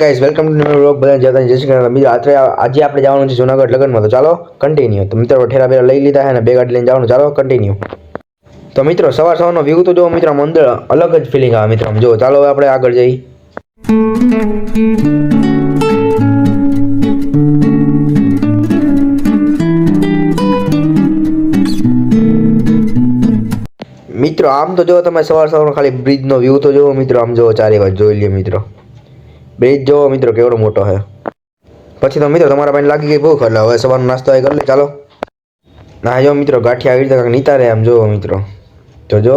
Guys welcome to new vlog બધા જતા જય શ્રી કૃષ્ણ મિત્રો આજે આપણે જવાનું છે જૂનાગઢ લગનમાં તો ચાલો કન્ટિન્યુ તો મિત્રો ઠેરા બેરા લઈ લીધા છે અને બે ગાડી લઈને જવાનું ચાલો કન્ટિન્યુ તો મિત્રો સવારનો વ્યૂ તો જો મિત્રો અંદર અલગ જ ફીલિંગ આવે મિત્રો જો ચાલો હવે આપણે આગળ જઈએ મિત્રો આમ તો જો તમે સવારનો ખાલી બ્રિજનો વ્યૂ તો જો મિત્રો આમ જો ચારે બાજુ જોઈ લ્યો મિત્રો બ્રિજ જો મિત્રો કેવડો મોટો છે પછી તો મિત્રો તમારા પાસે લાગી ગઈ ભૂખ એટલે હવે સવારનો નાસ્તો આવી કરી લે ચાલો ના જો મિત્રો ગાંઠિયા આવી રીતે કાંઈક નીતા રહે આમ જો મિત્રો તો જો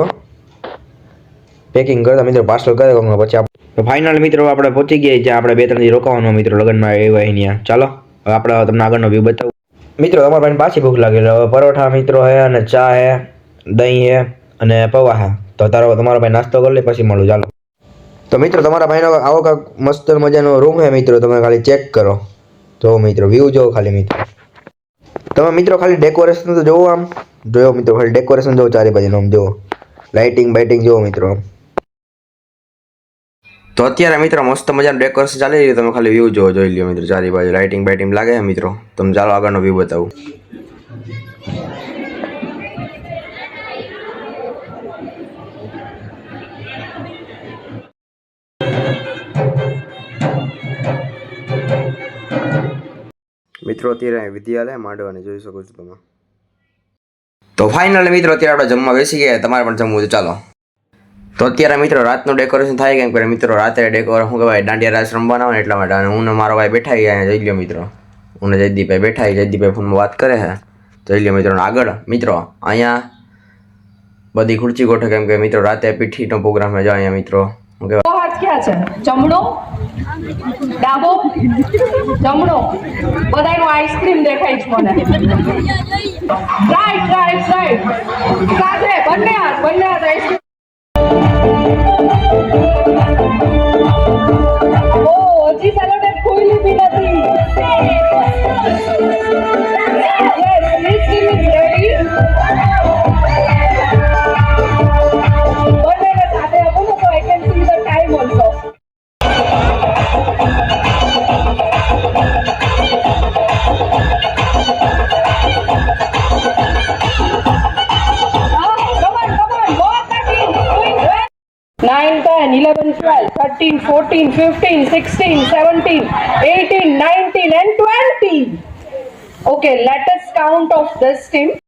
પેકિંગ કરતા મિત્રો પાર્સલ કરે પછી આપણે ફાઇનલ મિત્રો આપણે પહોંચી ગયા જ્યાં આપણે 2-3 દી રોકાવાનું મિત્રો લગ્નમાં આવ્યા અહીંયા ચાલો હવે આપણે તમને આગળનો વ્યૂ બતાવું મિત્રો તમારા પાસે પાછી ભૂખ લાગેલી હવે પરોઠા મિત્રો હે અને ચા હે દહીં હે અને પૌવા હે તો તમારા ભાઈ નાસ્તો કરી લે પછી મળું ચાલો તો મિત્રો તમારા ભાઈનો આવો કાંક મસ્ત મજાનો રૂમ છે મિત્રો તમે ખાલી ચેક કરો જો મિત્રો વ્યૂ જો ખાલી મિત્રો તમે મિત્રો ખાલી ડેકોરેશન તો જોવો આમ જોયો મિત્રો ખાલી ડેકોરેશન જોવો ચારે બાજુનું આમ જોવો લાઇટિંગ જોવો મિત્રો તો અત્યારે મિત્રો મસ્ત મજાનું ડેકોરેશન ચાલી રહ્યું તમે ખાલી વ્યૂ જોવો જોઈ લ્યો મિત્રો ચારે બાજુ લાઇટિંગ લાગે મિત્રો તમે ચાલો આગળનો વ્યૂ બતાવું મિત્રો અત્યારે વિદ્યાલય માંડવાની જોઈ શકો છો તમે તો ફાઇનલ મિત્રો અત્યારે આપણે જમવા બેસી ગયા તમારે પણ જમવું ચાલો તો અત્યારે મિત્રો રાતનું ડેકોરેશન થાય કેમ કે મિત્રો રાત્રે ડેકોરેશન શું કહેવાય દાંડિયા રાસ રમવાના હોય એટલા માટે અને હું ને મારો ભાઈ બેઠા અહીંયા જઈ લ્યો મિત્રો હું ને જયદીપભાઈ બેઠા જયદીપભાઈ ફોનમાં વાત કરે છે જઈ લ્યો મિત્રો આગળ મિત્રો અહીંયા બધી ખુરચી ગોઠવે કેમ કે મિત્રો રાતે પીઠીનો પ્રોગ્રામ છે અહીંયા મિત્રો શું કહેવાય क्या છે જમણો ડાબો જમણો બધાયનો આઈસ્ક્રીમ દેખાય છે મને રાઈટ સાથે બંને હાથ આઈસ્ક્રીમ ઓ હજી સેલોટેપ ખોલી બી નથી yes please give me ready બંને સાથે આપો તો I can see the time also Nine, 10, 11, 12, 13, 14, 15, 16, 17, 18, 19 and 20. Okay, let us count of this team.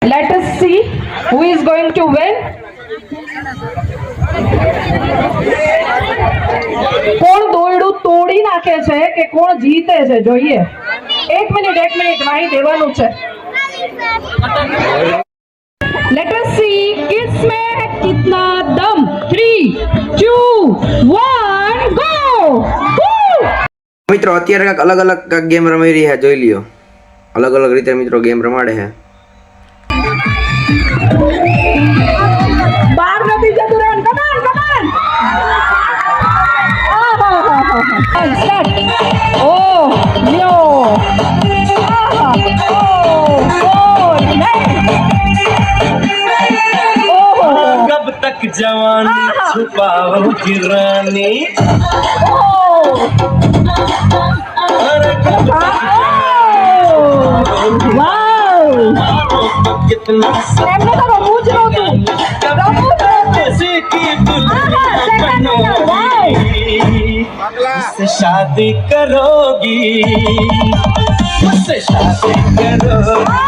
Let us see who is going to win. કોણ દોરડું તોડી નાખે છે કે કોણ જીતે છે જોઈએ એક મિનિટ વાહી દેવાનું છે Let us see किसमें कितना दम 3 2 1 go મિત્રો અત્યારે કાંઈક અલગ ગેમ રમાઈ રહી છે જોઈ લ્યો અલગ રીતે મિત્રો ગેમ રમાડે છે બાર નથી જતું રહેવાનું કમાન સ્ટાર્ટ ઓ લ્યો ઓ जवानी छुपाओ की रानी अरे कब कितना એમને તો રમવું જ નહોતું. રમવું જ નહોતું. किसी की दुल्हनिया बनोगी मुझसे शादी करोगी मुझसे शादी करोगी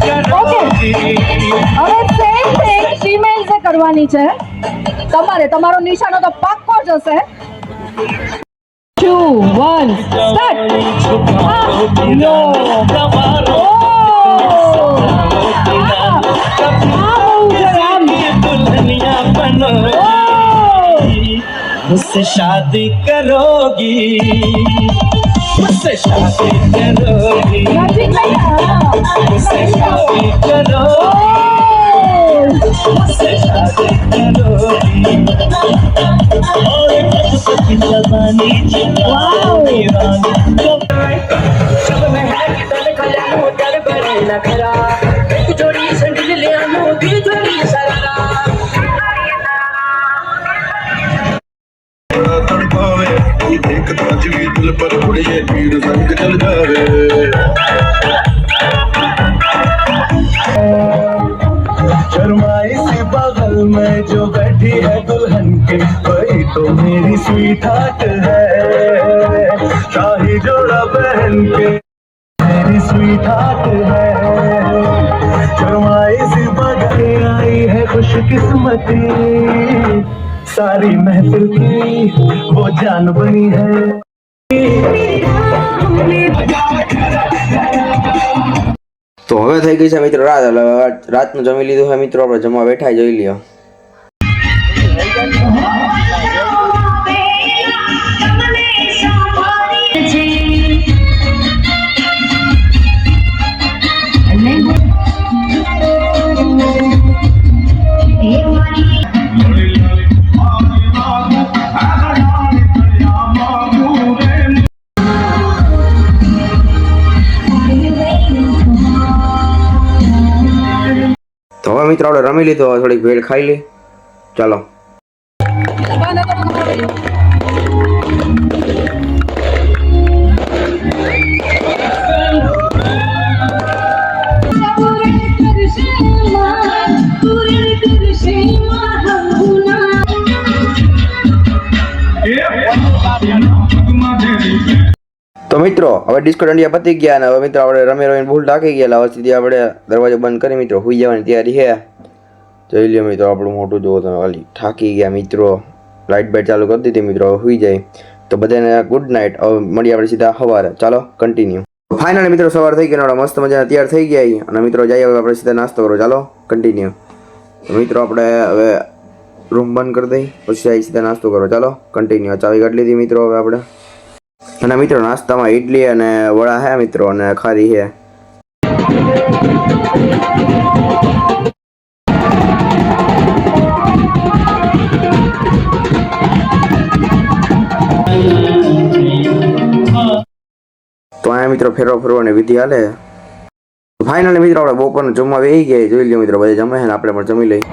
કરોગી. હવે સેમ થિંગ ફિમેલ્સે કરવાની છે. તમારો નિશાનો તો પાક્કો જ હશે. 2 1 સ્ટાર્ટ. નો. दुल्हनिया बनोगी मुझसे शादी करोगी मुझसे शादी करोगी मुझसे शादी करोगी मुझसे शादी करोगी और कब तक जवानी चलाओगी रानी सब महल तन खजानो दर बड़े नखरा जोड़ी संडल ले आनो दी जोड़ी सरारा तड़पावे एक ताजवी दिल पर उड़े पीर संग चल जावे शर्माई सी बगल में जो बैठी है दुल्हन के वही तो मेरी स्वीट हार्ट है शाही जोड़ा पहन के मेरी स्वीट हार्ट है शर्माई सी बगल आई है खुशकिस्मती सारी महफिल की वो जान बनी है તો હવે થઈ ગઈ છે મિત્રો રાત. એટલે રાતનું જમી લીધું છે મિત્રો. આપણે જમવા બેઠા જોઈ લ્યો. તો હવે મિત્રો આપણે રમી લીધું. હવે થોડીક ભેળ ખાઈ લે. ચાલો. તો મિત્રો હવે ડિસ્કો દંડિયા પતી ગયા અને હવે મિત્રો આપણે રમી રમીને ભૂલ ઢાંકી ગયા. હવે સીધી આપણે દરવાજો બંધ કરી મિત્રો સુઈ જવાની તૈયારી છે. જોઈ લ્યો મિત્રો આપણું મોટું જુઓ તમે. વાલી થાકી ગયા મિત્રો. લાઇટ બાઇટ ચાલુ કરી દીધી મિત્રો. હવે સુઈ જાય. તો બધાને ગુડ નાઇટ. હવે મળીએ આપણે સીધા સવારે. ચાલો કન્ટિન્યુ. ફાઇનલી મિત્રો સવાર થઈ ગઈ. મસ્ત મજાના તૈયાર થઈ ગયા અને મિત્રો જઈએ હવે આપણે સીધા નાસ્તો કરો. ચાલો કન્ટિન્યુ. તો મિત્રો આપણે હવે રૂમ બંધ કરી દઈ પછી આવી સીધા નાસ્તો કરો. ચાલો કન્ટિન્યુ. ચાવી કાઢી લીધી મિત્રો હવે આપણે. અને મિત્રો નાસ્તામાં ઇડલી અને વડા છે મિત્રો અને ખારી છે. તો અહીંયા મિત્રો ફરવાની વિધિ હાલે. ફાઇનલી મિત્રો આપણે બપોરનું જમવા બેસી ગયા. જોઈ લો મિત્રો બધા જમે છે ને આપણે પણ જમી લઈએ.